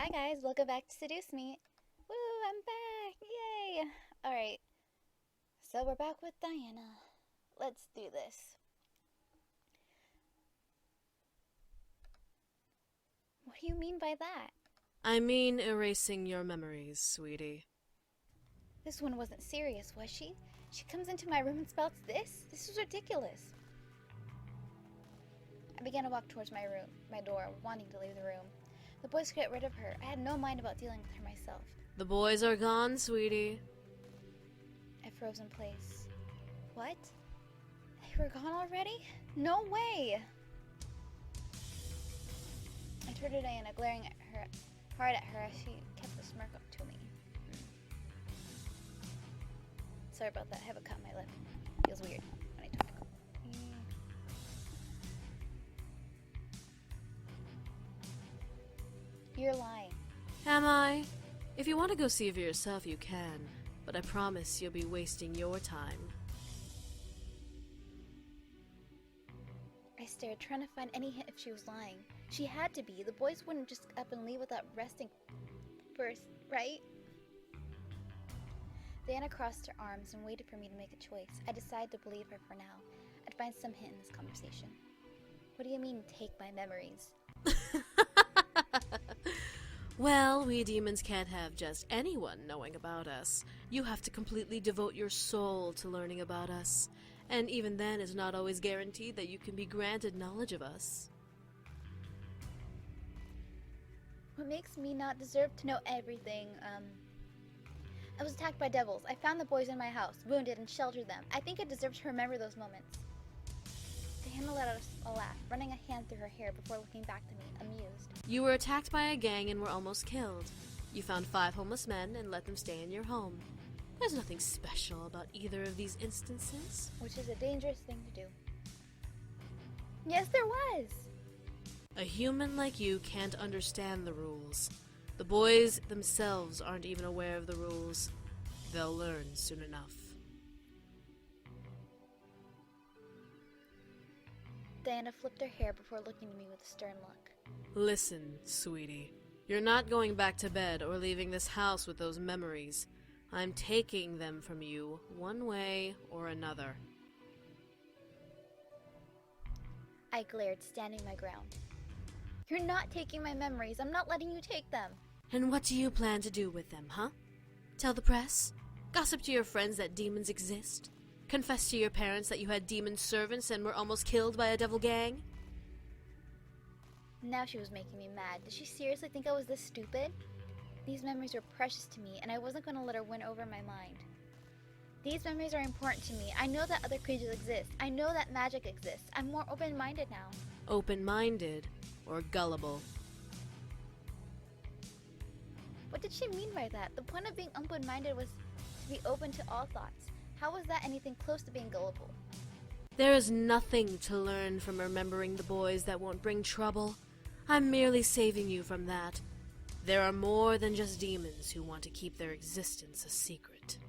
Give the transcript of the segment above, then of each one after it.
Hi guys, welcome back to Seduce Me. Woo, I'm back! Yay! Alright, so we're back with Diana. Let's do this. What do you mean by that? I mean erasing your memories, sweetie. This one wasn't serious, was she? She comes into my room and spouts this? This is ridiculous. I began to walk towards my door, wanting to leave the room. The boys could get rid of her. I had no mind about dealing with her myself. The boys are gone, sweetie. I froze in place. What? They were gone already? No way! I turned to Diana, glaring at her, hard at her as she kept a smirk up to me. Sorry about that. I have a cut on my lip. Feels weird when I talk. You're lying. Am I? If you want to go see for yourself, you can. But I promise you'll be wasting your time. I stared, trying to find any hint if she was lying. She had to be. The boys wouldn't just up and leave without resting first, right? Diana crossed her arms and waited for me to make a choice. I decided to believe her for now. I'd find some hint in this conversation. What do you mean, take my memories? Well, we demons can't have just anyone knowing about us. You have to completely devote your soul to learning about us. And even then, it's not always guaranteed that you can be granted knowledge of us. What makes me not deserve to know everything? I was attacked by devils. I found the boys in my house, wounded, and sheltered them. I think I deserve to remember those moments. Diana let out a laugh, running a hand through her hair before looking back to me, amused. You were attacked by a gang and were almost killed. You found 5 homeless men and let them stay in your home. There's nothing special about either of these instances. Which is a dangerous thing to do. Yes, there was! A human like you can't understand the rules. The boys themselves aren't even aware of the rules. They'll learn soon enough. Diana flipped her hair before looking at me with a stern look. Listen, sweetie. You're not going back to bed or leaving this house with those memories. I'm taking them from you, one way or another. I glared, standing my ground. You're not taking my memories. I'm not letting you take them. And what do you plan to do with them, huh? Tell the press? Gossip to your friends that demons exist? Confess to your parents that you had demon servants and were almost killed by a devil gang? Now she was making me mad. Did she seriously think I was this stupid? These memories were precious to me, and I wasn't going to let her win over my mind. These memories are important to me. I know that other creatures exist. I know that magic exists. I'm more open-minded now. Open-minded or gullible? What did she mean by that? The point of being open-minded was to be open to all thoughts. How was that anything close to being gullible? There is nothing to learn from remembering the boys that won't bring trouble. I'm merely saving you from that. There are more than just demons who want to keep their existence a secret.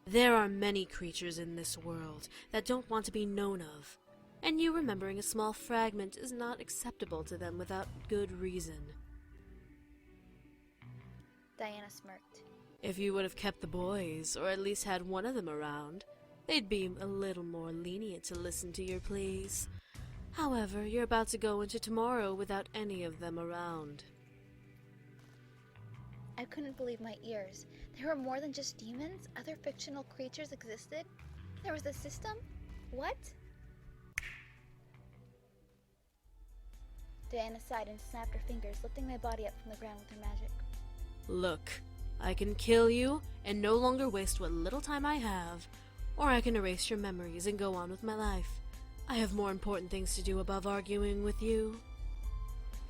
There are many creatures in this world that don't want to be known of, and you remembering a small fragment is not acceptable to them without good reason. Diana smirked. If you would have kept the boys, or at least had one of them around, they'd be a little more lenient to listen to your pleas. However, you're about to go into tomorrow without any of them around. I couldn't believe my ears. There were more than just demons? Other fictional creatures existed? There was a system? What? Diana sighed and snapped her fingers, lifting my body up from the ground with her magic. Look, I can kill you and no longer waste what little time I have, or I can erase your memories and go on with my life. I have more important things to do above arguing with you.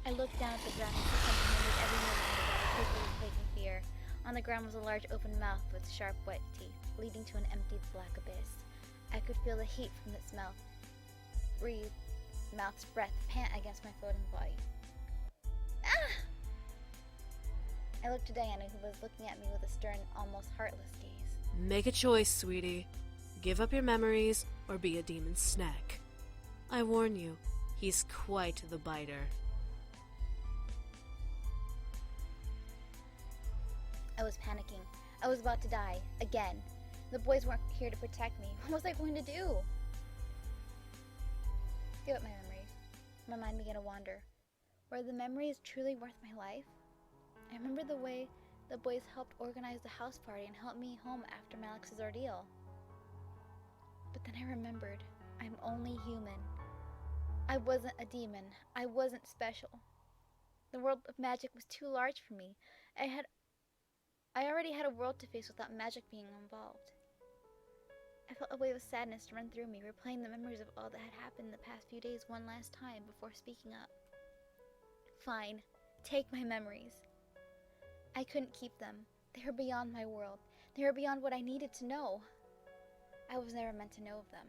I looked down at the ground and saw something that made every movement in my body quickly taking fear. On the ground was a large open mouth with sharp white teeth, leading to an empty black abyss. I could feel the heat from its mouth. Mouth's breath pant against my floating body. Ah! I looked to Diana, who was looking at me with a stern, almost heartless gaze. Make a choice, sweetie. Give up your memories or be a demon's snack. I warn you, he's quite the biter. I was panicking. I was about to die. Again. The boys weren't here to protect me. What was I going to do? Give up my memories. My mind began to wander. Were the memories truly worth my life? I remember the way the boys helped organize the house party and helped me home after Malex's ordeal. But then I remembered, I'm only human. I wasn't a demon. I wasn't special. The world of magic was too large for me. I already had a world to face without magic being involved. I felt a wave of sadness run through me, replaying the memories of all that had happened the past few days one last time before speaking up. Fine, take my memories. I couldn't keep them. They were beyond my world. They were beyond what I needed to know. I was never meant to know of them.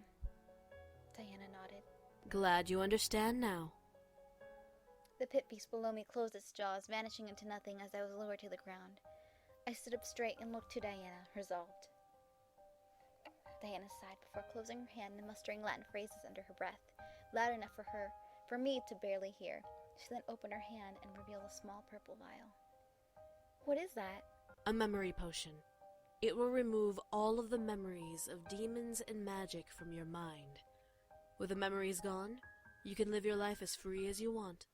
Diana nodded. Glad you understand now. The pit beast below me closed its jaws, vanishing into nothing as I was lowered to the ground. I stood up straight and looked to Diana, resolved. Diana sighed before closing her hand and mustering Latin phrases under her breath, loud enough for me to barely hear. She then opened her hand and revealed a small purple vial. What is that? A memory potion. It will remove all of the memories of demons and magic from your mind. With the memories gone, you can live your life as free as you want.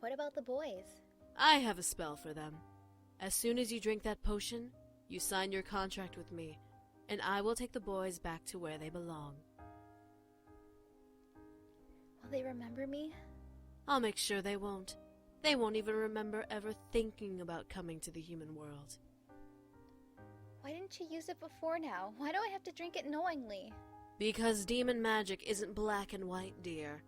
What about the boys? I have a spell for them. As soon as you drink that potion, you sign your contract with me, and I will take the boys back to where they belong. Will they remember me? I'll make sure they won't. They won't even remember ever thinking about coming to the human world. Why didn't you use it before now? Why do I have to drink it knowingly? Because demon magic isn't black and white, dear.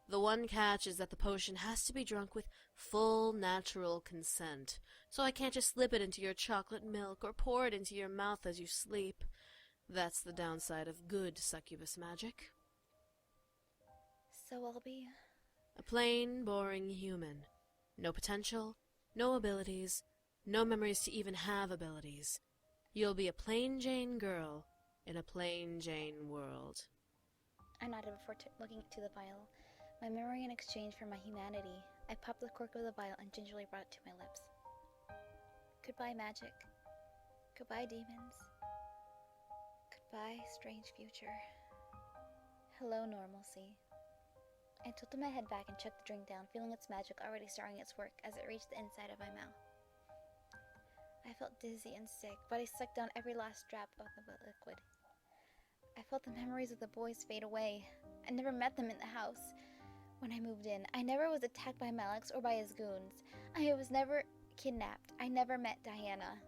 The one catch is that the potion has to be drunk with full natural consent, so I can't just slip it into your chocolate milk or pour it into your mouth as you sleep. That's the downside of good succubus magic. So I'll be... A plain, boring human. No potential, no abilities, no memories to even have abilities. You'll be a plain Jane girl in a plain Jane world. I nodded before looking to the vial. My memory in exchange for my humanity. I popped the cork of the vial and gingerly brought it to my lips. Goodbye, magic. Goodbye, demons. Goodbye, strange future. Hello, normalcy. I tilted my head back and chucked the drink down, feeling its magic already starting its work as it reached the inside of my mouth. I felt dizzy and sick, but I sucked down every last drop of the liquid. I felt the memories of the boys fade away. I never met them in the house. When I moved in, I never was attacked by Malex or by his goons. I was never kidnapped. I never met Diana.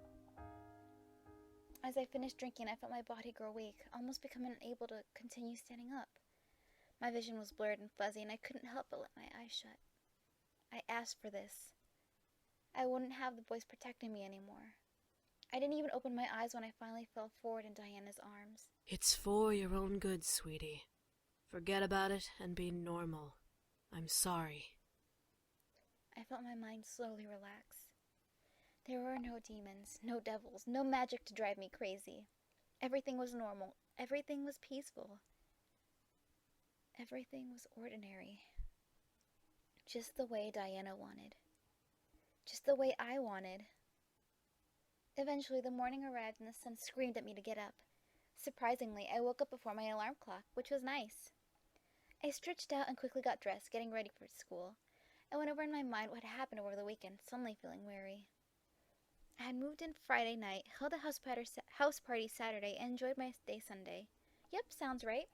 As I finished drinking, I felt my body grow weak, almost becoming unable to continue standing up. My vision was blurred and fuzzy, and I couldn't help but let my eyes shut. I asked for this. I wouldn't have the boys protecting me anymore. I didn't even open my eyes when I finally fell forward in Diana's arms. It's for your own good, sweetie. Forget about it and be normal. I'm sorry. I felt my mind slowly relax. There were no demons, no devils, no magic to drive me crazy. Everything was normal. Everything was peaceful. Everything was ordinary. Just the way Diana wanted. Just the way I wanted. Eventually, the morning arrived and the sun screamed at me to get up. Surprisingly, I woke up before my alarm clock, which was nice. I stretched out and quickly got dressed, getting ready for school. I went over in my mind what had happened over the weekend, suddenly feeling weary. I had moved in Friday night, held a house party Saturday, and enjoyed my day Sunday. Yep, sounds right.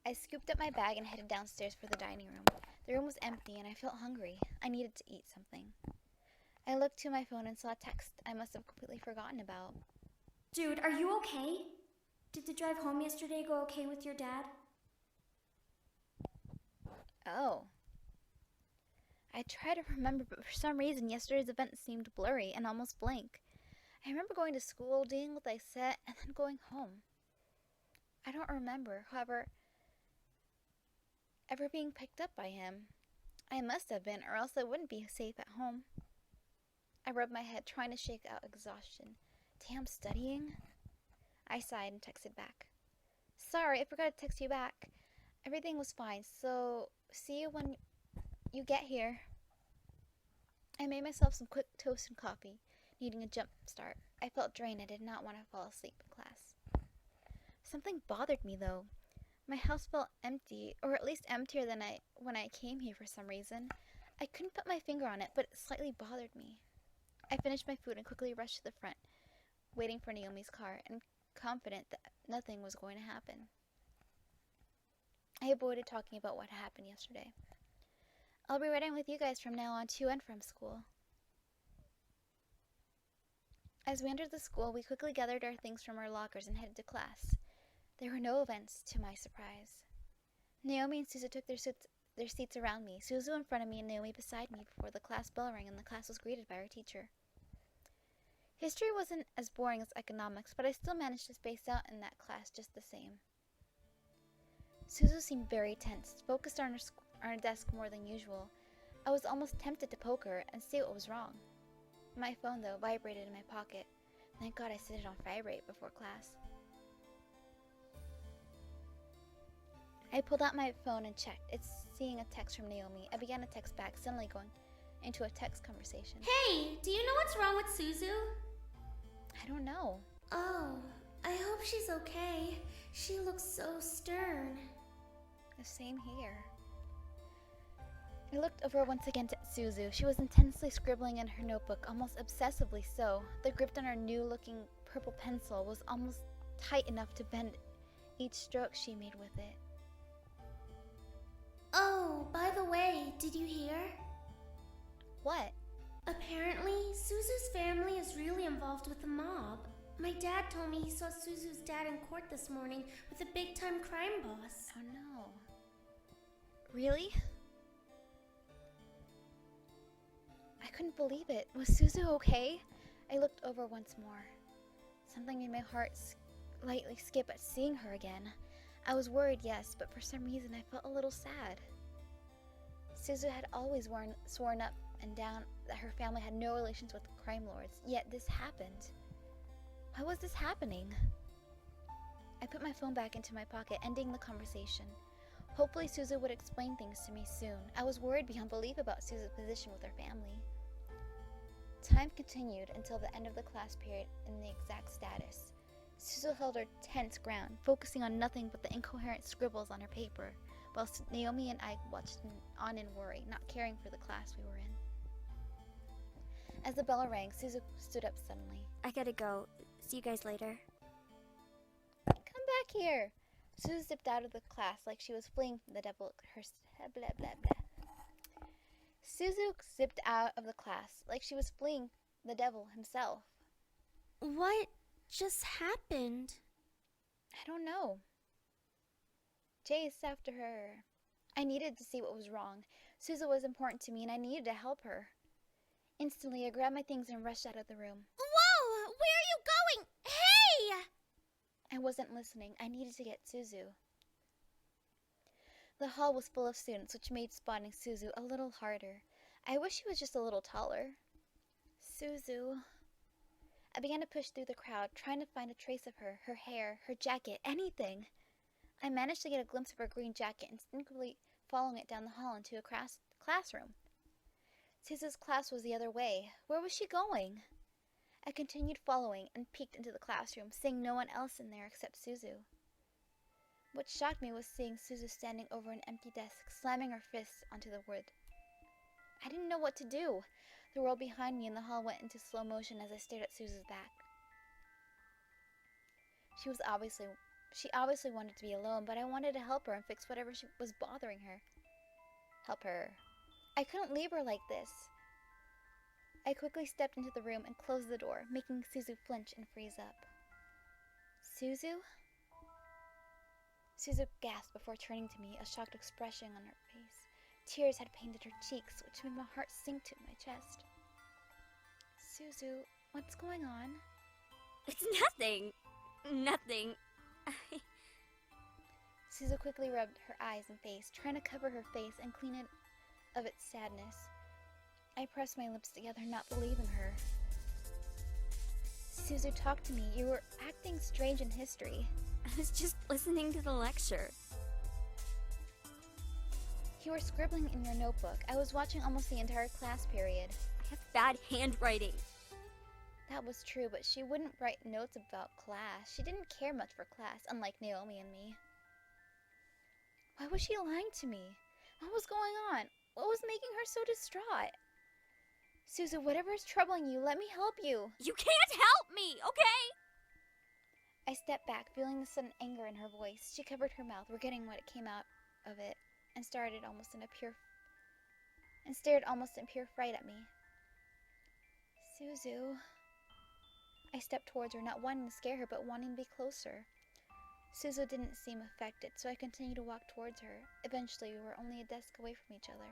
I scooped up my bag and headed downstairs for the dining room. The room was empty and I felt hungry. I needed to eat something. I looked to my phone and saw a text I must have completely forgotten about. Dude, are you okay? Did the drive home yesterday go okay with your dad? Oh. I tried to remember, but for some reason yesterday's event seemed blurry and almost blank. I remember going to school, doing what I said, and then going home. I don't remember, however, ever being picked up by him. I must have been, or else I wouldn't be safe at home. I rubbed my head, trying to shake out exhaustion. Damn, studying? I sighed and texted back. Sorry, I forgot to text you back. Everything was fine, so see you when you get here. I made myself some quick toast and coffee, needing a jump start. I felt drained and did not want to fall asleep in class. Something bothered me, though. My house felt empty, or at least emptier than when I came here for some reason. I couldn't put my finger on it, but it slightly bothered me. I finished my food and quickly rushed to the front, waiting for Naomi's car and confident that nothing was going to happen. I avoided talking about what happened yesterday. I'll be riding with you guys from now on to and from school. As we entered the school, we quickly gathered our things from our lockers and headed to class. There were no events, to my surprise. Naomi and Suzu took their seats around me, Suzu in front of me and Naomi beside me before the class bell rang and the class was greeted by our teacher. History wasn't as boring as economics, but I still managed to space out in that class just the same. Suzu seemed very tense, focused on her desk more than usual. I was almost tempted to poke her and see what was wrong. My phone, though, vibrated in my pocket. Thank God I set it on vibrate before class. I pulled out my phone and checked. It's seeing a text from Naomi. I began to text back, suddenly going into a text conversation. Hey, do you know what's wrong with Suzu? I don't know. Oh, I hope she's okay. She looks so stern. The same here. I looked over once again to Suzu. She was intensely scribbling in her notebook, almost obsessively so. The grip on her new-looking purple pencil was almost tight enough to bend each stroke she made with it. Oh, by the way, did you hear? What? Apparently, Suzu's family is really involved with the mob. My dad told me he saw Suzu's dad in court this morning with a big-time crime boss. Oh no. Really? I couldn't believe it. Was Suzu okay? I looked over once more. Something made my heart slightly skip at seeing her again. I was worried, yes, but for some reason I felt a little sad. Suzu had always sworn up and down that her family had no relations with crime lords, yet this happened. Why was this happening? I put my phone back into my pocket, ending the conversation. Hopefully Suzu would explain things to me soon. I was worried beyond belief about Suzu's position with her family. Time continued until the end of the class period in the exact status. Suzu held her tense ground, focusing on nothing but the incoherent scribbles on her paper, while Naomi and I watched on in worry, not caring for the class we were in. As the bell rang, Suzu stood up suddenly. I gotta go. See you guys later. Come back here! Suzu zipped out of the class like she was fleeing from the devil blah blah blah. Suzu zipped out of the class like she was fleeing the devil himself. What just happened? I don't know. Chased after her. I needed to see what was wrong. Suzu was important to me and I needed to help her. Instantly, I grabbed my things and rushed out of the room. Whoa! Where are you going? Hey! I wasn't listening. I needed to get Suzu. The hall was full of students, which made spotting Suzu a little harder. I wish she was just a little taller. Suzu. I began to push through the crowd, trying to find a trace of her, her hair, her jacket, anything. I managed to get a glimpse of her green jacket, instinctively following it down the hall into a classroom. Suzu's class was the other way. Where was she going? I continued following and peeked into the classroom, seeing no one else in there except Suzu. What shocked me was seeing Suzu standing over an empty desk, slamming her fists onto the wood. I didn't know what to do. The world behind me in the hall went into slow motion as I stared at Suzu's back. She obviously wanted to be alone, but I wanted to help her and fix whatever was bothering her. Help her. I couldn't leave her like this. I quickly stepped into the room and closed the door, making Suzu flinch and freeze up. Suzu? Suzu gasped before turning to me, a shocked expression on her face. Tears had painted her cheeks, which made my heart sink to my chest. Suzu, what's going on? It's nothing. Nothing. Suzu quickly rubbed her eyes and face, trying to cover her face and clean it of its sadness. I pressed my lips together, not believing her. Suzu, talk to me. You were acting strange in history. I was just listening to the lecture. You were scribbling in your notebook. I was watching almost the entire class period. I have bad handwriting. That was true, but she wouldn't write notes about class. She didn't care much for class, unlike Naomi and me. Why was she lying to me? What was going on? What was making her so distraught? Suzu, whatever is troubling you, let me help you. You can't help me, okay? I stepped back, feeling the sudden anger in her voice. She covered her mouth, forgetting what came out of it, and stared almost in pure fright at me. Suzu. I stepped towards her, not wanting to scare her, but wanting to be closer. Suzu didn't seem affected, so I continued to walk towards her. Eventually, we were only a desk away from each other.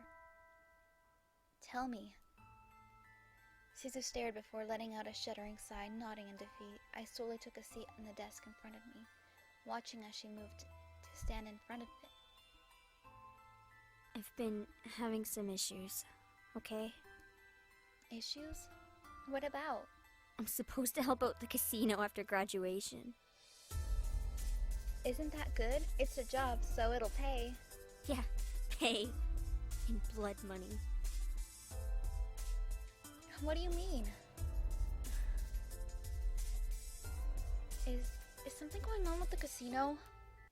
Tell me. Suzu stared before letting out a shuddering sigh, nodding in defeat. I slowly took a seat on the desk in front of me, watching as she moved to stand in front of it. I've been having some issues, okay? Issues? What about? I'm supposed to help out the casino after graduation. Isn't that good? It's a job, so it'll pay. Yeah, pay. In blood money. What do you mean? Is something going on with the casino?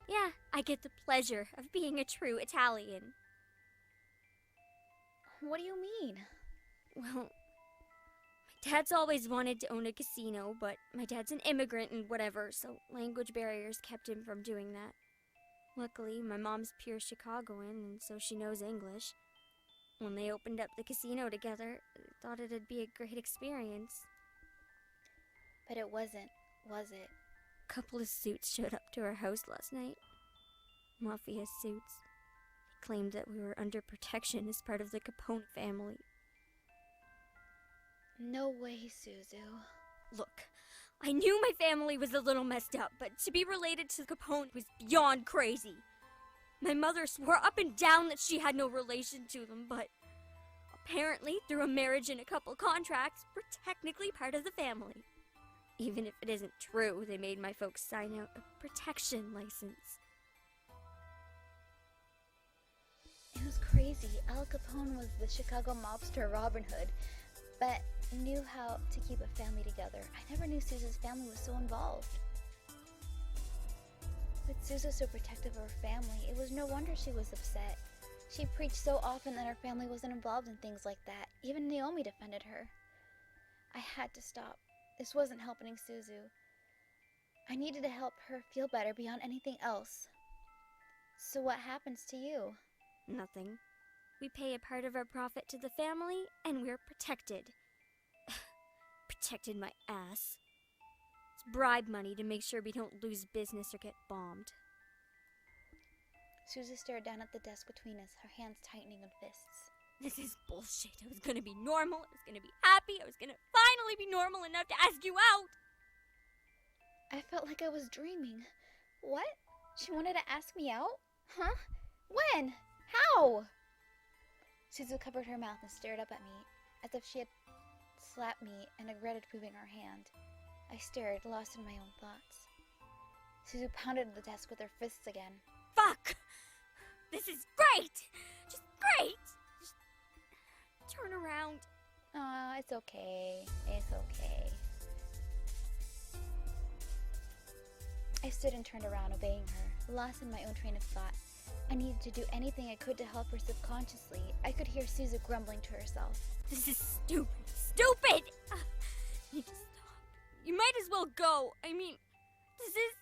Yeah, I get the pleasure of being a true Italian. What do you mean? Well, my dad's always wanted to own a casino, but my dad's an immigrant and whatever, so language barriers kept him from doing that. Luckily, my mom's pure Chicagoan, and so she knows English. When they opened up the casino together, I thought it'd be a great experience. But it wasn't, was it? A couple of suits showed up to our house last night. Mafia suits. They claimed that we were under protection as part of the Capone family. No way, Suzu. Look, I knew my family was a little messed up, but to be related to Capone was beyond crazy. My mother swore up and down that she had no relation to them, but apparently, through a marriage and a couple contracts, we're technically part of the family. Even if it isn't true, they made my folks sign out a protection license. It was crazy. Al Capone was the Chicago mobster Robin Hood, but knew how to keep a family together. I never knew Suzu's family was so involved. With Suzu so protective of her family, it was no wonder she was upset. She preached so often that her family wasn't involved in things like that. Even Naomi defended her. I had to stop. This wasn't helping Suzu. I needed to help her feel better beyond anything else. So what happens to you? Nothing. We pay a part of our profit to the family, and we're protected. Protected my ass. It's bribe money to make sure we don't lose business or get bombed. Suzu stared down at the desk between us, her hands tightening in fists. This is bullshit. I was gonna be normal, I was gonna be happy, I was gonna finally be normal enough to ask you out! I felt like I was dreaming. What? She wanted to ask me out? Huh? When? How? Suzu covered her mouth and stared up at me, as if she had slapped me and regretted moving her hand. I stared, lost in my own thoughts. Suzu pounded the desk with her fists again. Fuck! This is great! Just great! Just turn around. Aw, it's okay. It's okay. I stood and turned around, obeying her, lost in my own train of thought. I needed to do anything I could to help her subconsciously. I could hear Suzu grumbling to herself. This is stupid. Stupid! You need to stop. You might as well go. I mean, this is...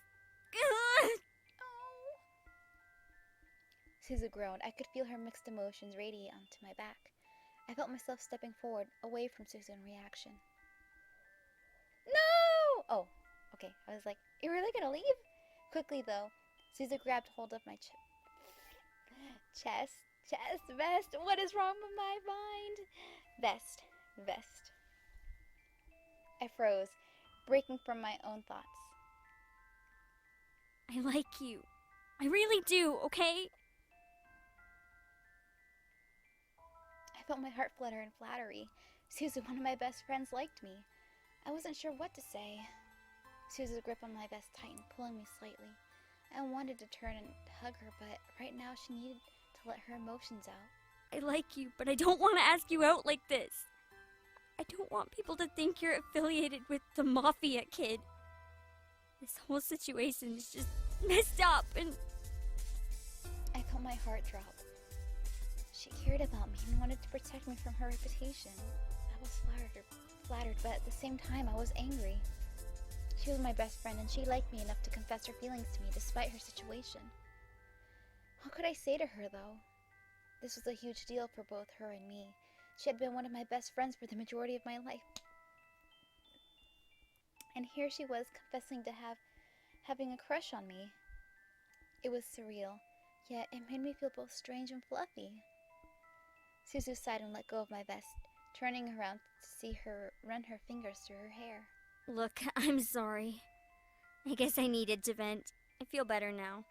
Suzu groaned. I could feel her mixed emotions radiate onto my back. I felt myself stepping forward, away from Suzu in reaction. No! Oh, okay. I was like, you're really gonna leave? Quickly, though, Suzu grabbed hold of my chest, vest. What is wrong with my mind? Vest. I froze, breaking from my own thoughts. I like you. I really do, okay? I felt my heart flutter in flattery. Suzu, one of my best friends, liked me. I wasn't sure what to say. Suzu's grip on my vest tightened, pulling me slightly. I wanted to turn and hug her, but right now she needed to let her emotions out. I like you, but I don't want to ask you out like this. I don't want people to think you're affiliated with the Mafia kid. This whole situation is just messed up and... I felt my heart drop. She cared about me and wanted to protect me from her reputation. I was flattered, but at the same time I was angry. She was my best friend and she liked me enough to confess her feelings to me despite her situation. What could I say to her though? This was a huge deal for both her and me. She had been one of my best friends for the majority of my life. And here she was confessing to having a crush on me. It was surreal, yet it made me feel both strange and fluffy. Suzu sighed and let go of my vest, turning around to see her run her fingers through her hair. Look, I'm sorry. I guess I needed to vent. I feel better now.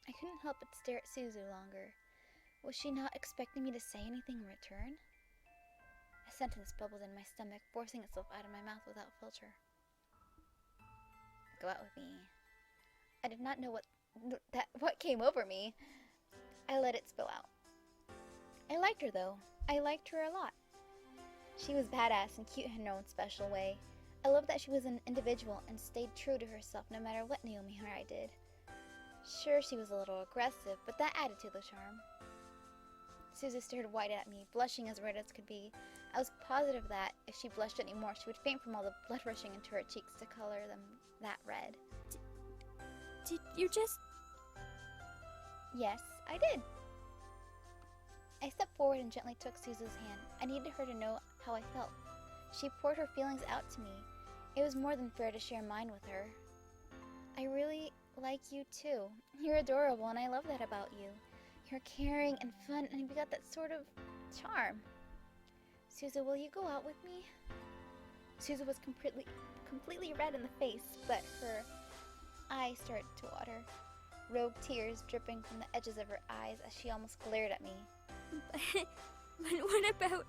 I couldn't help but stare at Suzu longer. Was she not expecting me to say anything in return? A sentence bubbled in my stomach, forcing itself out of my mouth without filter. Go out with me. I did not know what came over me. I let it spill out. I liked her though. I liked her a lot. She was badass and cute in her own special way. I loved that she was an individual and stayed true to herself no matter what Naomi or I did. Sure, she was a little aggressive, but that added to the charm. Suzu stared wide at me, blushing as red as could be. I was positive that, if she blushed any more, she would faint from all the blood rushing into her cheeks to color them that red. Did you just... Yes, I did. I stepped forward and gently took Suzu's hand. I needed her to know how I felt. She poured her feelings out to me. It was more than fair to share mine with her. I really like you too. You're adorable and I love that about you. You're caring and fun and you got that sort of charm. Suzu, will you go out with me? Suzu was completely red in the face, but her eyes started to water. Rogue tears dripping from the edges of her eyes as she almost glared at me. But what about...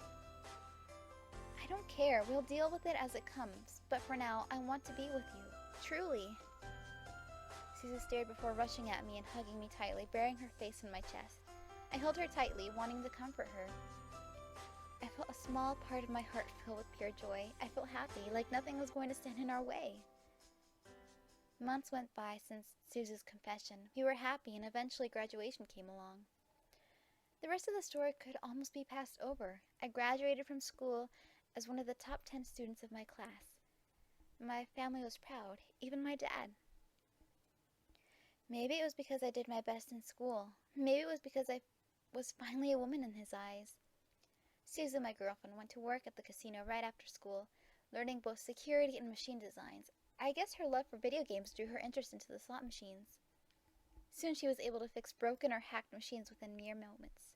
I don't care. We'll deal with it as it comes. But for now, I want to be with you. Truly. Suzu stared before rushing at me and hugging me tightly, burying her face in my chest. I held her tightly, wanting to comfort her. I felt a small part of my heart fill with pure joy. I felt happy, like nothing was going to stand in our way. Months went by since Suzu's confession. We were happy and eventually graduation came along. The rest of the story could almost be passed over. I graduated from school as one of the top 10 students of my class. My family was proud, even my dad. Maybe it was because I did my best in school. Maybe it was because I was finally a woman in his eyes. Suzu, my girlfriend, went to work at the casino right after school, learning both security and machine designs. I guess her love for video games drew her interest into the slot machines. Soon she was able to fix broken or hacked machines within mere moments.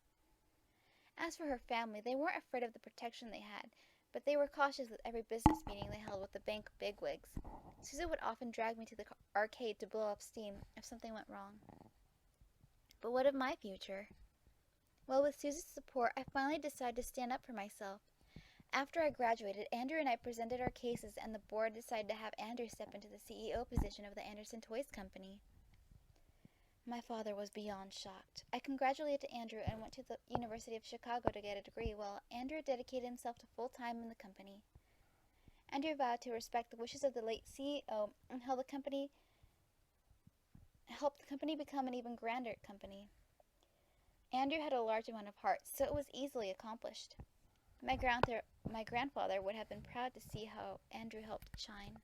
As for her family, they weren't afraid of the protection they had, but they were cautious at every business meeting they held with the bank bigwigs. Suzu would often drag me to the arcade to blow off steam if something went wrong. But what of my future? Well, with Suzu's support, I finally decided to stand up for myself. After I graduated, Andrew and I presented our cases and the board decided to have Andrew step into the CEO position of the Anderson Toys Company. My father was beyond shocked. I congratulated Andrew and went to the University of Chicago to get a degree while Andrew dedicated himself to full-time in the company. Andrew vowed to respect the wishes of the late CEO and help the company become an even grander company. Andrew had a large amount of heart, so it was easily accomplished. My grandfather would have been proud to see how Andrew helped shine.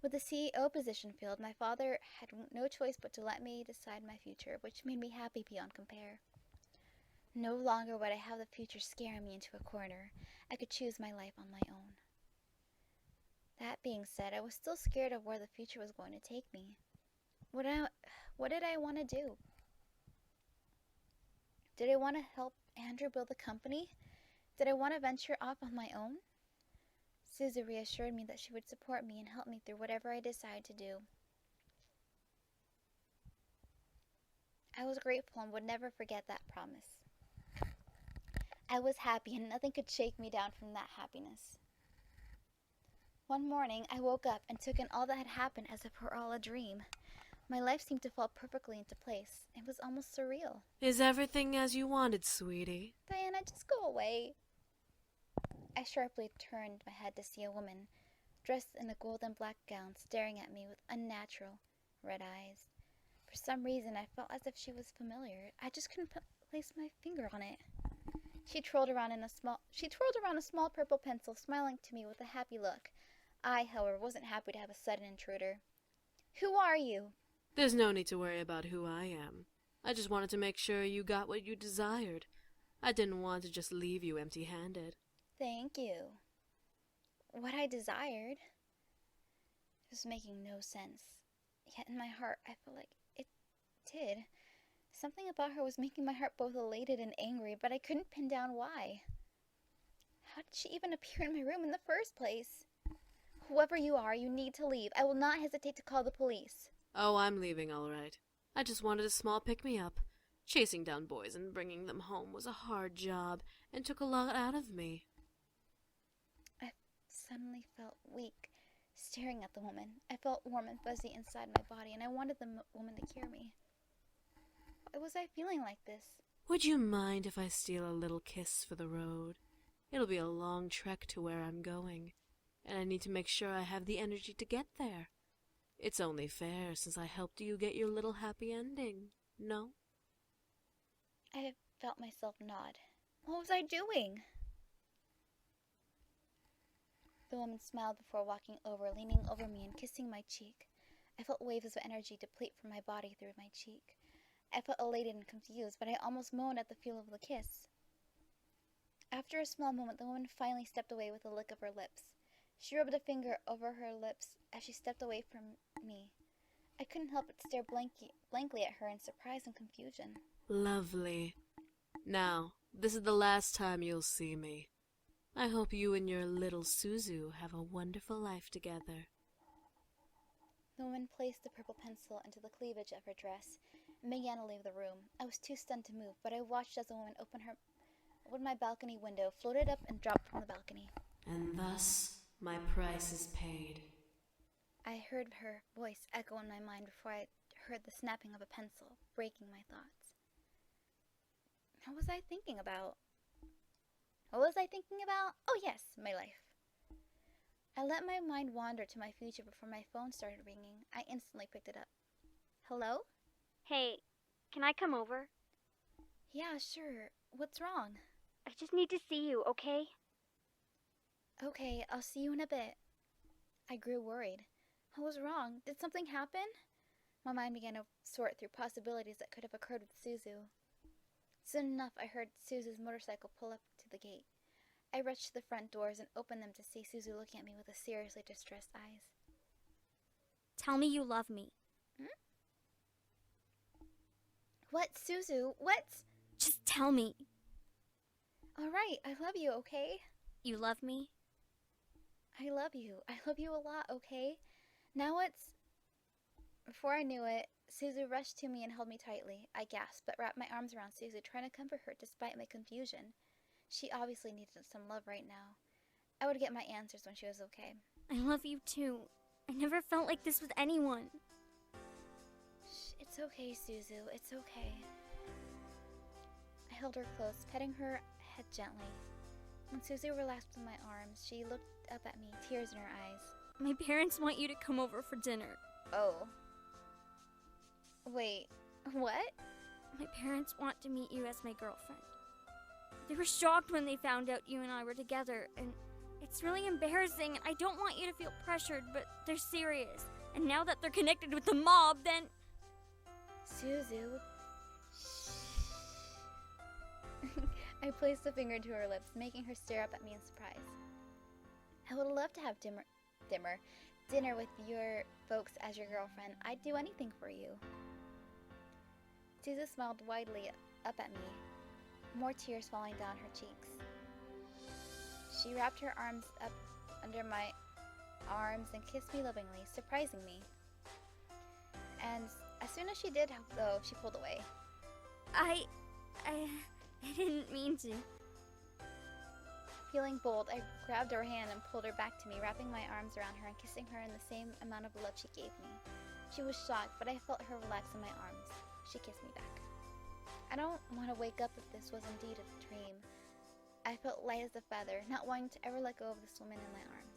With the CEO position filled, my father had no choice but to let me decide my future, which made me happy beyond compare. No longer would I have the future scaring me into a corner. I could choose my life on my own. That being said, I was still scared of where the future was going to take me. What did I want to do? Did I want to help Andrew build the company? Did I want to venture off on my own? Suzu reassured me that she would support me and help me through whatever I decided to do. I was grateful and would never forget that promise. I was happy and nothing could shake me down from that happiness. One morning, I woke up and took in all that had happened as if it were all a dream. My life seemed to fall perfectly into place. It was almost surreal. Is everything as you wanted, sweetie? Diana, just go away. I sharply turned my head to see a woman, dressed in a golden black gown, staring at me with unnatural red eyes. For some reason, I felt as if she was familiar. I just couldn't place my finger on it. She twirled around a small purple pencil, smiling to me with a happy look. I, however, wasn't happy to have a sudden intruder. Who are you? There's no need to worry about who I am. I just wanted to make sure you got what you desired. I didn't want to just leave you empty-handed. Thank you. What I desired was making no sense. Yet in my heart, I felt like it did. Something about her was making my heart both elated and angry, but I couldn't pin down why. How did she even appear in my room in the first place? Whoever you are, you need to leave. I will not hesitate to call the police. Oh, I'm leaving all right. I just wanted a small pick-me-up. Chasing down boys and bringing them home was a hard job and took a lot out of me. I suddenly felt weak, staring at the woman. I felt warm and fuzzy inside my body, and I wanted the woman to cure me. Why was I feeling like this? Would you mind if I steal a little kiss for the road? It'll be a long trek to where I'm going, and I need to make sure I have the energy to get there. It's only fair since I helped you get your little happy ending, no? I felt myself nod. What was I doing? The woman smiled before walking over, leaning over me and kissing my cheek. I felt waves of energy deplete from my body through my cheek. I felt elated and confused, but I almost moaned at the feel of the kiss. After a small moment, the woman finally stepped away with a lick of her lips. She rubbed a finger over her lips as she stepped away from me. I couldn't help but stare blankly at her in surprise and confusion. Lovely. Now, this is the last time you'll see me. I hope you and your little Suzu have a wonderful life together. The woman placed the purple pencil into the cleavage of her dress and began to leave the room. I was too stunned to move, but I watched as the woman opened my balcony window, floated up, and dropped from the balcony. And thus, my price is paid. I heard her voice echo in my mind before I heard the snapping of a pencil, breaking my thoughts. What was I thinking about? Oh yes, my life. I let my mind wander to my future before my phone started ringing. I instantly picked it up. Hello? Hey, can I come over? Yeah, sure. What's wrong? I just need to see you, okay? Okay, I'll see you in a bit. I grew worried. What was wrong? Did something happen? My mind began to sort through possibilities that could have occurred with Suzu. Soon enough, I heard Suzu's motorcycle pull up to the gate. I rushed to the front doors and opened them to see Suzu looking at me with seriously distressed eyes. Tell me you love me. What, Suzu? What? Just tell me. All right, I love you, okay? You love me? I love you. I love you a lot, okay? Now what's... Before I knew it, Suzu rushed to me and held me tightly. I gasped, but wrapped my arms around Suzu, trying to comfort her despite my confusion. She obviously needed some love right now. I would get my answers when she was okay. I love you too. I never felt like this with anyone. Shh, it's okay, Suzu. It's okay. I held her close, petting her head gently. When Suzu relaxed in my arms, she looked up at me, tears in her eyes. My parents want you to come over for dinner. Oh. Wait, what? My parents want to meet you as my girlfriend. They were shocked when they found out you and I were together, and it's really embarrassing. I don't want you to feel pressured, but they're serious. And now that they're connected with the mob, then... Suzu. Shh. I placed a finger to her lips, making her stare up at me in surprise. I would love to have dinner with your folks as your girlfriend. I'd do anything for you. Suzu smiled widely up at me, more tears falling down her cheeks. She wrapped her arms up under my arms and kissed me lovingly, surprising me. And as soon as she did, though, she pulled away. I didn't mean to. Feeling bold, I grabbed her hand and pulled her back to me, wrapping my arms around her and kissing her in the same amount of love she gave me. She was shocked, but I felt her relax in my arms. She kissed me back. I don't want to wake up if this was indeed a dream. I felt light as a feather, not wanting to ever let go of this woman in my arms.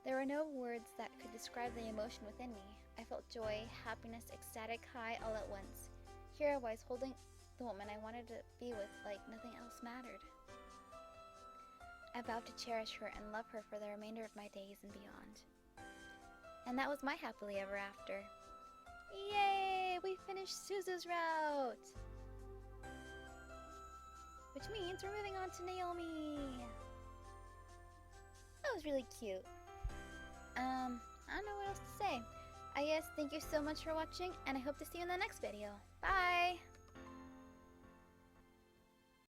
There were no words that could describe the emotion within me. I felt joy, happiness, ecstatic high all at once. Here I was, holding the woman I wanted to be with like nothing else mattered. I vowed to cherish her and love her for the remainder of my days and beyond. And that was my happily ever after. Yay! We finished Suzu's route! Which means we're moving on to Naomi! That was really cute. I don't know what else to say. I guess thank you so much for watching, and I hope to see you in the next video. Bye!